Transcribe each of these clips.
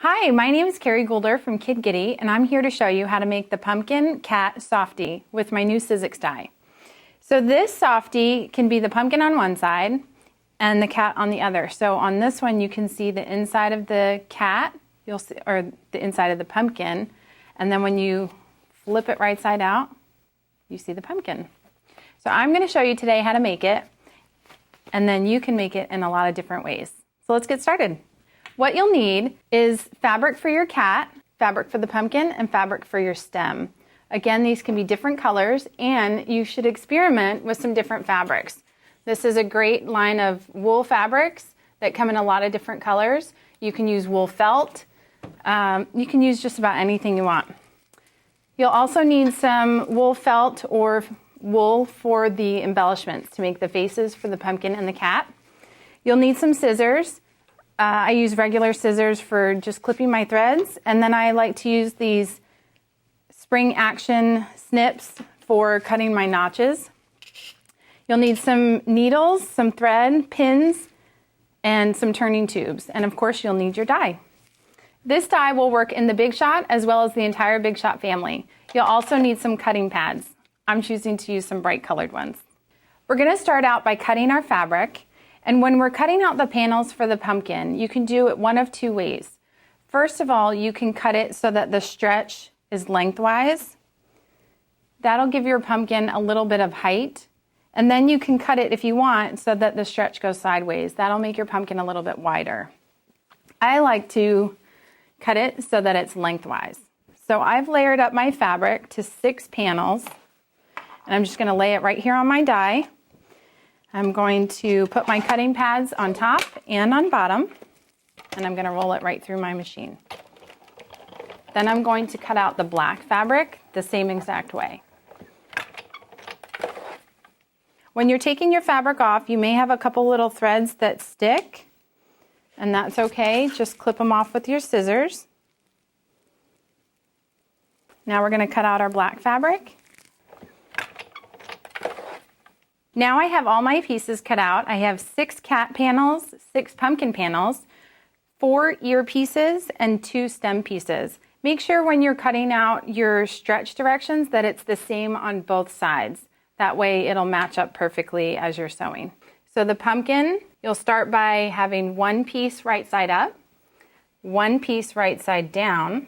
Hi, my name is Kerry Goulder from Kid Giddy, and I'm here to show you how to make the pumpkin cat softie with my new Sizzix die. So this softie can be the pumpkin on one side and the cat on the other. So on this one you can see the inside of the cat, you'll see, or the inside of the pumpkin, and then when you flip it right side out, you see the pumpkin. So I'm going to show you today how to make it, and then you can make it in a lot of different ways. So let's get started. What you'll need is fabric for your cat, fabric for the pumpkin, and fabric for your stem. Again, these can be different colors, and you should experiment with some different fabrics. This is a great line of wool fabrics that come in a lot of different colors. You can use wool felt. You can use just about anything you want. You'll also need some wool felt or wool for the embellishments to make the faces for the pumpkin and the cat. You'll need some scissors. I use regular scissors for just clipping my threads, and then I like to use these spring action snips for cutting my notches. You'll need some needles, some thread, pins, and some turning tubes, and of course you'll need your die. This die will work in the Big Shot as well as the entire Big Shot family. You'll also need some cutting pads. I'm choosing to use some bright colored ones. We're going to start out by cutting our fabric. And when we're cutting out the panels for the pumpkin, you can do it one of two ways. First of all, you can cut it so that the stretch is lengthwise. That'll give your pumpkin a little bit of height. And then you can cut it if you want so that the stretch goes sideways. That'll make your pumpkin a little bit wider. I like to cut it so that it's lengthwise. So I've layered up my fabric to 6 panels, and I'm just going to lay it right here on my die. I'm going to put my cutting pads on top and on bottom, and I'm going to roll it right through my machine. Then I'm going to cut out the black fabric the same exact way. When you're taking your fabric off, you may have a couple little threads that stick, and that's okay. Just clip them off with your scissors. Now we're going to cut out our black fabric. Now I have all my pieces cut out. I have 6 cat panels, 6 pumpkin panels, 4 ear pieces, and 2 stem pieces. Make sure when you're cutting out your stretch directions that it's the same on both sides. That way it'll match up perfectly as you're sewing. So the pumpkin, you'll start by having 1 piece right side up, 1 piece right side down.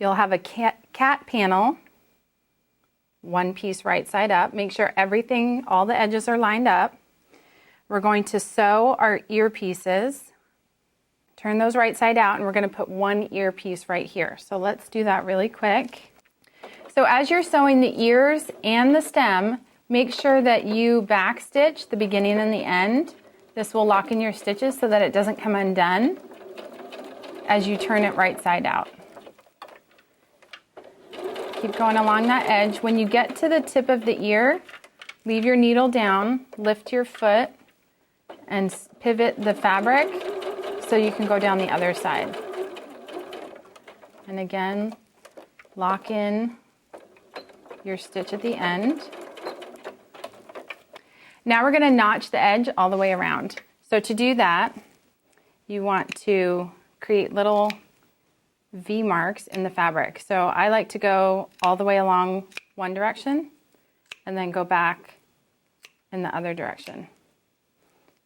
You'll have a cat panel, 1 piece right side up. Make sure everything, all the edges are lined up. We're going to sew our ear pieces. Turn those right side out, and we're going to put 1 ear piece right here. So let's do that really quick. So as you're sewing the ears and the stem, make sure that you back stitch the beginning and the end. This will lock in your stitches so that it doesn't come undone as you turn it right side out. Keep going along that edge. When you get to the tip of the ear, leave your needle down, lift your foot, and pivot the fabric so you can go down the other side. And again, lock in your stitch at the end. Now we're going to notch the edge all the way around. So to do that, you want to create little V marks in the fabric. So I like to go all the way along one direction and then go back in the other direction.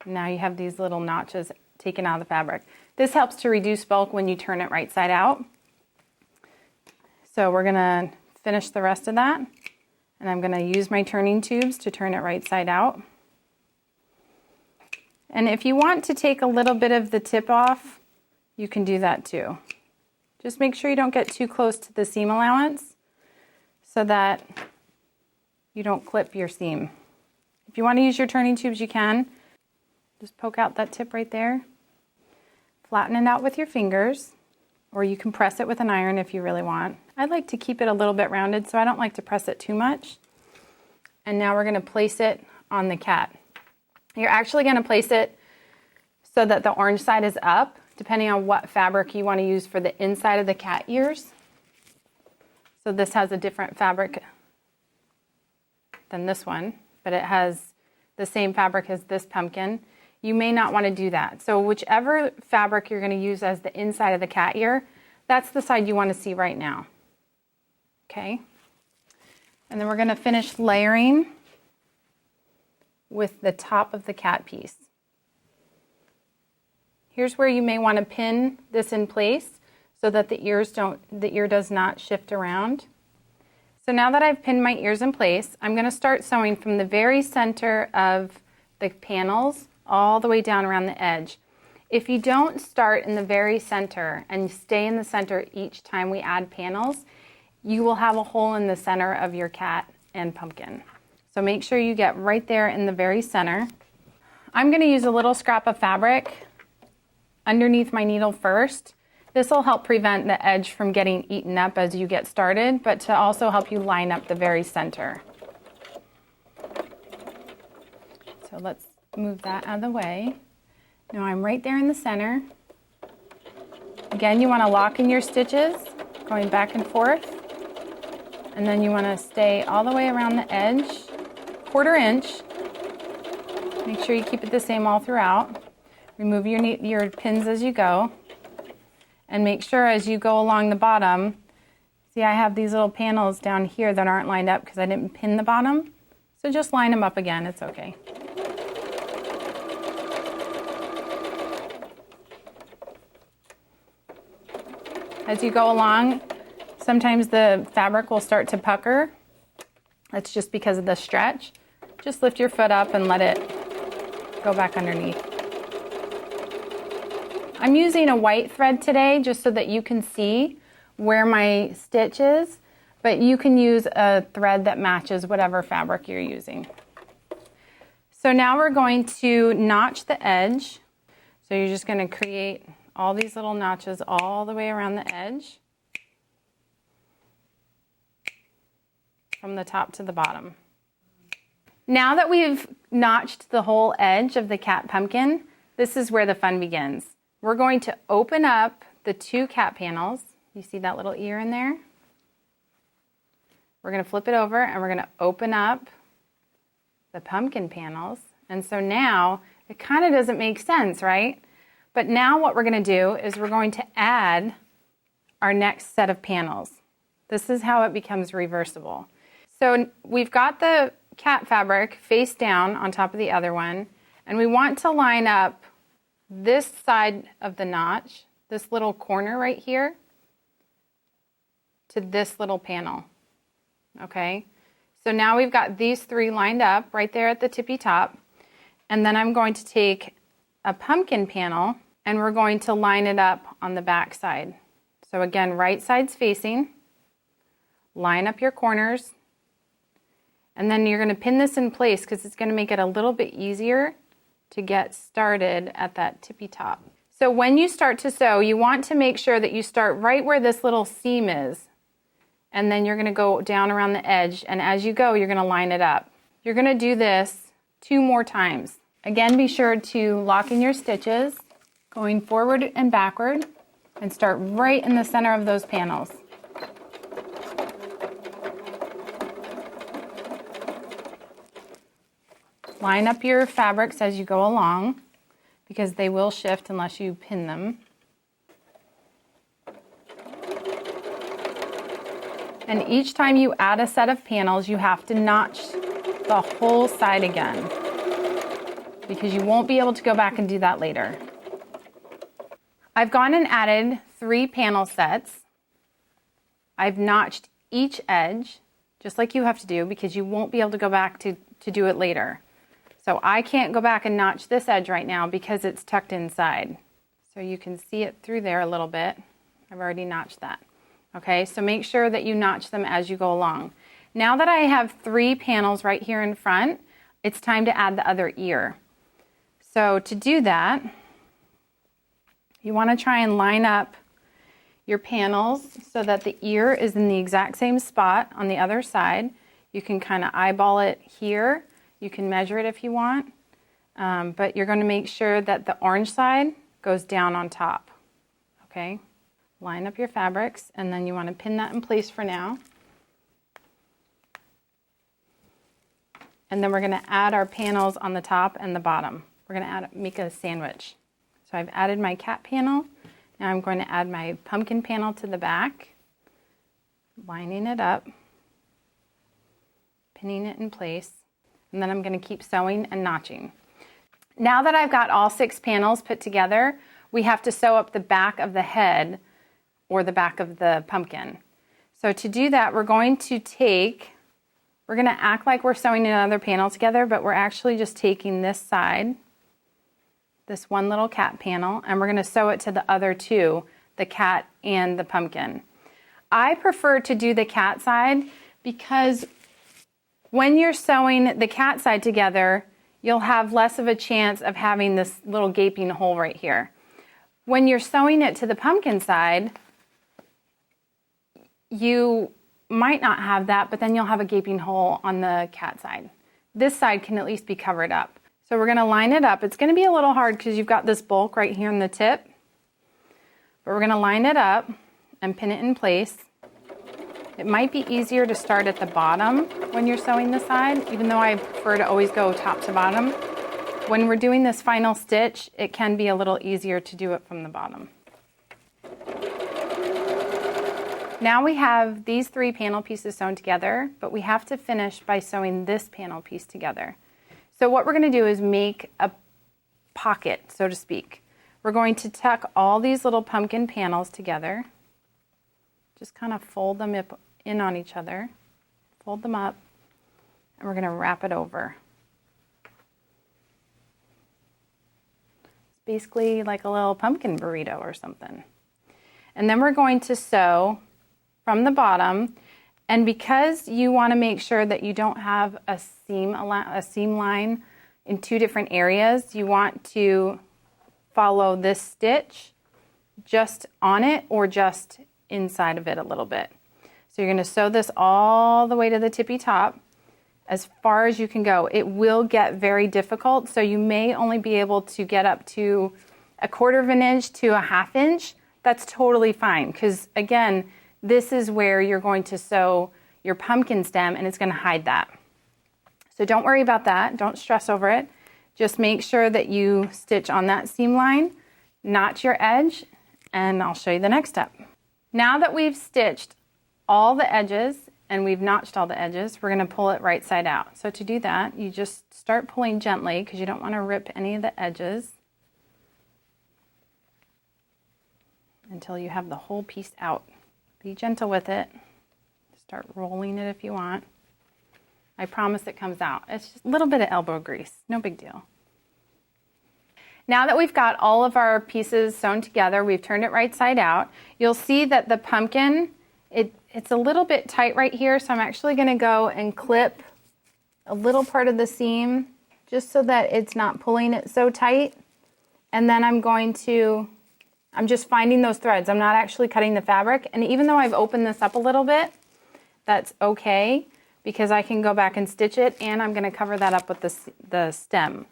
Now you have these little notches taken out of the fabric. This helps to reduce bulk when you turn it right side out. So we're going to finish the rest of that, and I'm going to use my turning tubes to turn it right side out. And if you want to take a little bit of the tip off, you can do that too. Just make sure you don't get too close to the seam allowance so that you don't clip your seam. If you want to use your turning tubes, you can. Just poke out that tip right there. Flatten it out with your fingers, or you can press it with an iron if you really want. I like to keep it a little bit rounded, so I don't like to press it too much. And now we're going to place it on the cat. You're actually going to place it so that the orange side is up, depending on what fabric you want to use for the inside of the cat ears. So this has a different fabric than this one, but it has the same fabric as this pumpkin. you may not want to do that. So whichever fabric you're going to use as the inside of the cat ear, that's the side you want to see right now. Okay? And then we're going to finish layering with the top of the cat piece. Here's where you may want to pin this in place so that the ear does not shift around. So now that I've pinned my ears in place, I'm going to start sewing from the very center of the panels all the way down around the edge. If you don't start in the very center and stay in the center each time we add panels, you will have a hole in the center of your cat and pumpkin. So make sure you get right there in the very center. I'm going to use a little scrap of fabric underneath my needle first. This will help prevent the edge from getting eaten up as you get started, but to also help you line up the very center. So let's move that out of the way. Now I'm right there in the center. Again, you want to lock in your stitches, going back and forth. And then you want to stay all the way around the edge, 1/4 inch. Make sure you keep it the same all throughout. Remove your pins as you go. And make sure as you go along the bottom, see I have these little panels down here that aren't lined up because I didn't pin the bottom. So just line them up again, it's okay. As you go along, sometimes the fabric will start to pucker. That's just because of the stretch. Just lift your foot up and let it go back underneath. I'm using a white thread today just so that you can see where my stitch is, but you can use a thread that matches whatever fabric you're using. So now we're going to notch the edge. So you're just going to create all these little notches all the way around the edge, from the top to the bottom. Now that we've notched the whole edge of the cat pumpkin, this is where the fun begins. We're going to open up the 2 cat panels. You see that little ear in there? We're going to flip it over and we're going to open up the pumpkin panels. And so now it kind of doesn't make sense, right? But now what we're going to do is we're going to add our next set of panels. This is how it becomes reversible. So we've got the cat fabric face down on top of the other one, and we want to line up this side of the notch, this little corner right here, to this little panel. Okay, so now we've got these 3 lined up right there at the tippy top, and then I'm going to take a pumpkin panel and we're going to line it up on the back side. So again, right side's facing, line up your corners, and then you're going to pin this in place because it's going to make it a little bit easier to get started at that tippy top. So when you start to sew, you want to make sure that you start right where this little seam is, and then you're going to go down around the edge, and as you go, you're going to line it up. You're going to do this 2 more times. Again, be sure to lock in your stitches, going forward and backward, and start right in the center of those panels. Line up your fabrics as you go along because they will shift unless you pin them. And each time you add a set of panels, you have to notch the whole side again because you won't be able to go back and do that later. I've gone and added 3 panel sets. I've notched each edge, just like you have to do, because you won't be able to go back to do it later. So I can't go back and notch this edge right now because it's tucked inside. So you can see it through there a little bit. I've already notched that. Okay, so make sure that you notch them as you go along. Now that I have 3 panels right here in front, it's time to add the other ear. So to do that, you want to try and line up your panels so that the ear is in the exact same spot on the other side. You can kind of eyeball it here. You can measure it if you want, but you're going to make sure that the orange side goes down on top. Okay, line up your fabrics, and then you want to pin that in place for now. And then we're going to add our panels on the top and the bottom. we're going to make a sandwich. So I've added my cat panel. Now I'm going to add my pumpkin panel to the back, lining it up, pinning it in place, and then I'm going to keep sewing and notching. Now that I've got all 6 panels put together, we have to sew up the back of the head or the back of the pumpkin. So to do that, we're going to act like we're sewing another panel together, but we're actually just taking this side, this one little cat panel, and we're going to sew it to the other 2, the cat and the pumpkin. I prefer to do the cat side because when you're sewing the cat side together, you'll have less of a chance of having this little gaping hole right here. When you're sewing it to the pumpkin side, you might not have that, but then you'll have a gaping hole on the cat side. This side can at least be covered up. So we're going to line it up. It's going to be a little hard because you've got this bulk right here in the tip, but we're going to line it up and pin it in place. It might be easier to start at the bottom when you're sewing the side, even though I prefer to always go top to bottom. When we're doing this final stitch, it can be a little easier to do it from the bottom. Now we have these 3 panel pieces sewn together, but we have to finish by sewing this panel piece together. So what we're going to do is make a pocket, so to speak. We're going to tuck all these little pumpkin panels together. Just kind of fold them in on each other, fold them up, and we're going to wrap it over. It's basically like a little pumpkin burrito or something. And then we're going to sew from the bottom, and because you want to make sure that you don't have a seam line in 2 different areas, you want to follow this stitch just on it or just inside of it a little bit. So you're going to sew this all the way to the tippy top as far as you can go. It will get very difficult, so you may only be able to get up to 1/4 of an inch to 1/2 inch. That's totally fine because, again, this is where you're going to sew your pumpkin stem and it's going to hide that. So don't worry about that. Don't stress over it. Just make sure that you stitch on that seam line, notch your edge, and I'll show you the next step. Now that we've stitched all the edges and we've notched all the edges, we're going to pull it right side out. So to do that, you just start pulling gently because you don't want to rip any of the edges until you have the whole piece out. Be gentle with it. Start rolling it if you want. I promise it comes out. It's just a little bit of elbow grease, no big deal. Now that we've got all of our pieces sewn together, we've turned it right side out, you'll see that the pumpkin, it's a little bit tight right here, so I'm actually going to go and clip a little part of the seam just so that it's not pulling it so tight. And then I'm just finding those threads. I'm not actually cutting the fabric. And even though I've opened this up a little bit, that's okay because I can go back and stitch it, and I'm going to cover that up with the stem.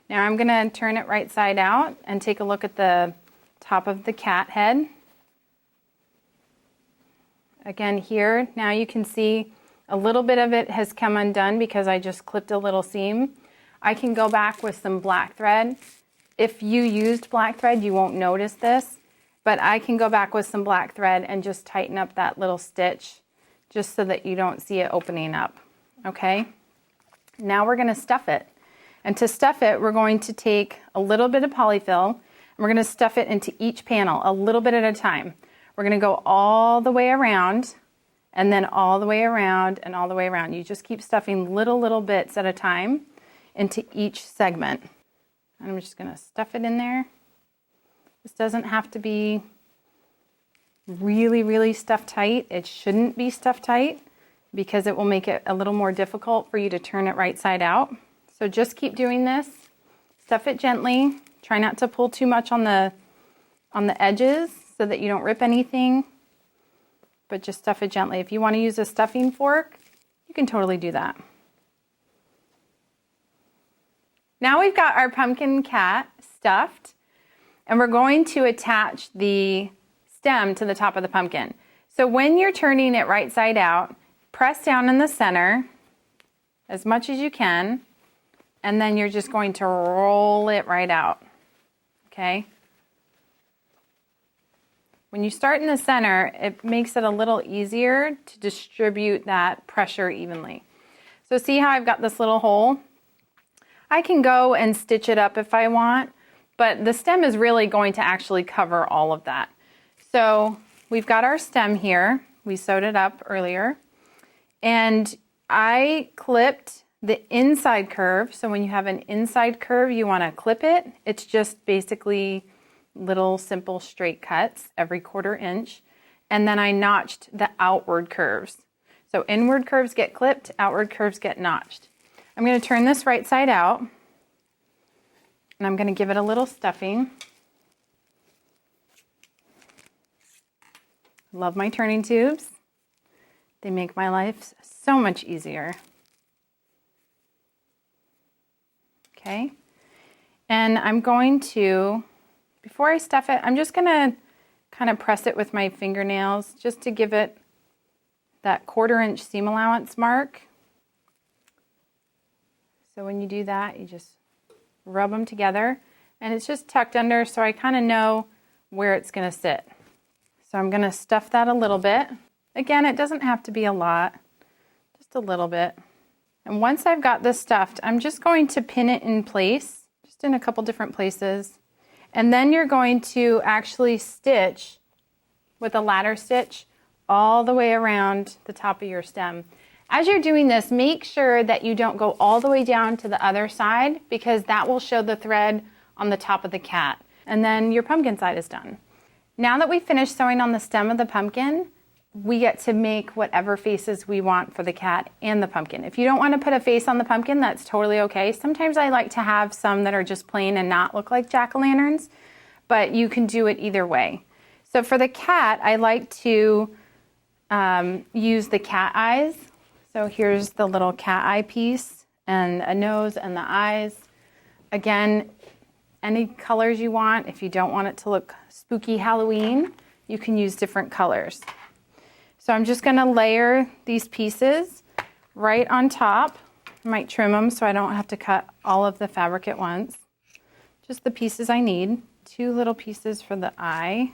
Now I'm going to turn it right side out and take a look at the top of the cat head. Again here, now you can see a little bit of it has come undone because I just clipped a little seam. I can go back with some black thread. If you used black thread, you won't notice this, but I can go back with some black thread and just tighten up that little stitch just so that you don't see it opening up, okay? Now we're gonna stuff it. And to stuff it, we're going to take a little bit of polyfill and we're gonna stuff it into each panel a little bit at a time. We're gonna go all the way around and then all the way around and all the way around. You just keep stuffing little bits at a time into each segment. And I'm just gonna stuff it in there. This doesn't have to be really stuffed tight. It shouldn't be stuffed tight because it will make it a little more difficult for you to turn it right side out. So just keep doing this. Stuff it gently. Try not to pull too much on the edges so that you don't rip anything, but just stuff it gently. If you want to use a stuffing fork, you can totally do that. Now we've got our pumpkin cat stuffed, and we're going to attach the stem to the top of the pumpkin. So when you're turning it right side out, press down in the center as much as you can, and then you're just going to roll it right out, okay? When you start in the center, it makes it a little easier to distribute that pressure evenly. So see how I've got this little hole? I can go and stitch it up if I want, but the stem is really going to actually cover all of that. So we've got our stem here. We sewed it up earlier. And I clipped the inside curve. So when you have an inside curve, you want to clip it. It's just basically little simple straight cuts every 1/4 inch. And then I notched the outward curves. So inward curves get clipped, outward curves get notched. I'm going to turn this right side out, and I'm going to give it a little stuffing. Love my turning tubes. They make my life so much easier. Okay, and I'm going to, before I stuff it, I'm just going to kind of press it with my fingernails just to give it that 1/4 inch seam allowance mark. So when you do that, you just rub them together, and it's just tucked under, so I kind of know where it's going to sit. So I'm going to stuff that a little bit. Again, it doesn't have to be a lot, just a little bit. And once I've got this stuffed, I'm just going to pin it in place, just in a couple different places. And then you're going to actually stitch with a ladder stitch all the way around the top of your stem. As you're doing this, make sure that you don't go all the way down to the other side, because that will show the thread on the top of the cat. And then your pumpkin side is done. Now that we've finished sewing on the stem of the pumpkin, we get to make whatever faces we want for the cat and the pumpkin. If you don't want to put a face on the pumpkin, that's totally okay. Sometimes I like to have some that are just plain and not look like jack-o'-lanterns, but you can do it either way. So for the cat, I like to use the cat eyes. So here's the little cat eye piece and a nose and the eyes. Again, any colors you want. If you don't want it to look spooky Halloween, you can use different colors. So I'm just going to layer these pieces right on top. I might trim them so I don't have to cut all of the fabric at once. Just the pieces I need. 2 little pieces for the eye.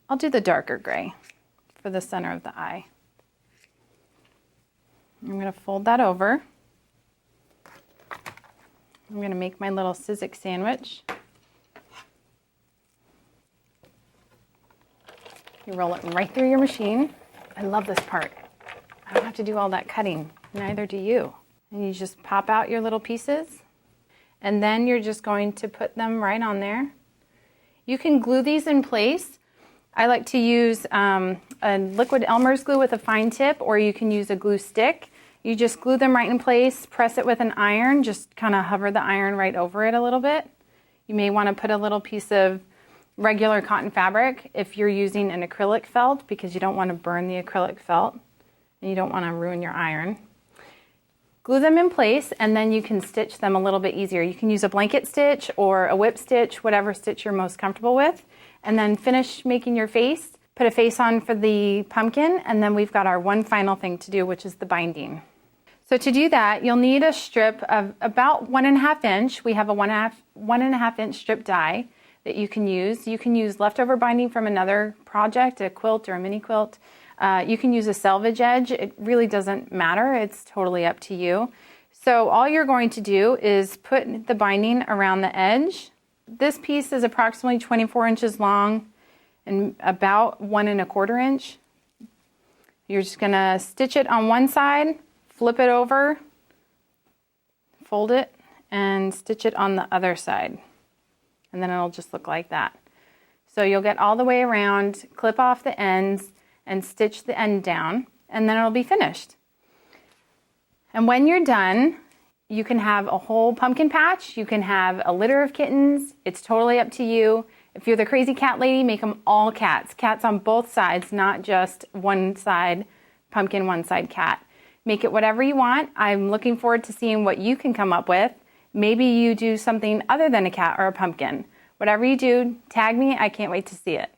I'll do the darker gray for the center of the eye. I'm going to fold that over. I'm going to make my little Sizzix sandwich. You roll it right through your machine. I love this part. I don't have to do all that cutting, neither do you. And you just pop out your little pieces, and then you're just going to put them right on there. You can glue these in place. I like to use a liquid Elmer's glue with a fine tip, or you can use a glue stick. You just glue them right in place, press it with an iron, just kind of hover the iron right over it a little bit. You may want to put a little piece of regular cotton fabric if you're using an acrylic felt, because you don't want to burn the acrylic felt and you don't want to ruin your iron. Glue them in place, and then you can stitch them a little bit easier. You can use a blanket stitch or a whip stitch, whatever stitch you're most comfortable with, and then finish making your face. Put a face on for the pumpkin, and then we've got our one final thing to do, which is the binding. So to do that, you'll need a strip of about 1.5 inch. We have a 1.5 inch strip die that you can use. You can use leftover binding from another project, a quilt or a mini quilt. You can use a selvage edge. It really doesn't matter. It's totally up to you. So all you're going to do is put the binding around the edge. This piece is approximately 24 inches long and about 1.25 inch. You're just gonna stitch it on one side, flip it over, fold it, and stitch it on the other side. And then it'll just look like that. So you'll get all the way around, clip off the ends, and stitch the end down, and then it'll be finished. And when you're done, you can have a whole pumpkin patch, you can have a litter of kittens. It's totally up to you. If you're the crazy cat lady, make them all cats. Cats on both sides, not just one side pumpkin, one side cat. Make it whatever you want. I'm looking forward to seeing what you can come up with. Maybe you do something other than a cat or a pumpkin. Whatever you do, tag me. I can't wait to see it.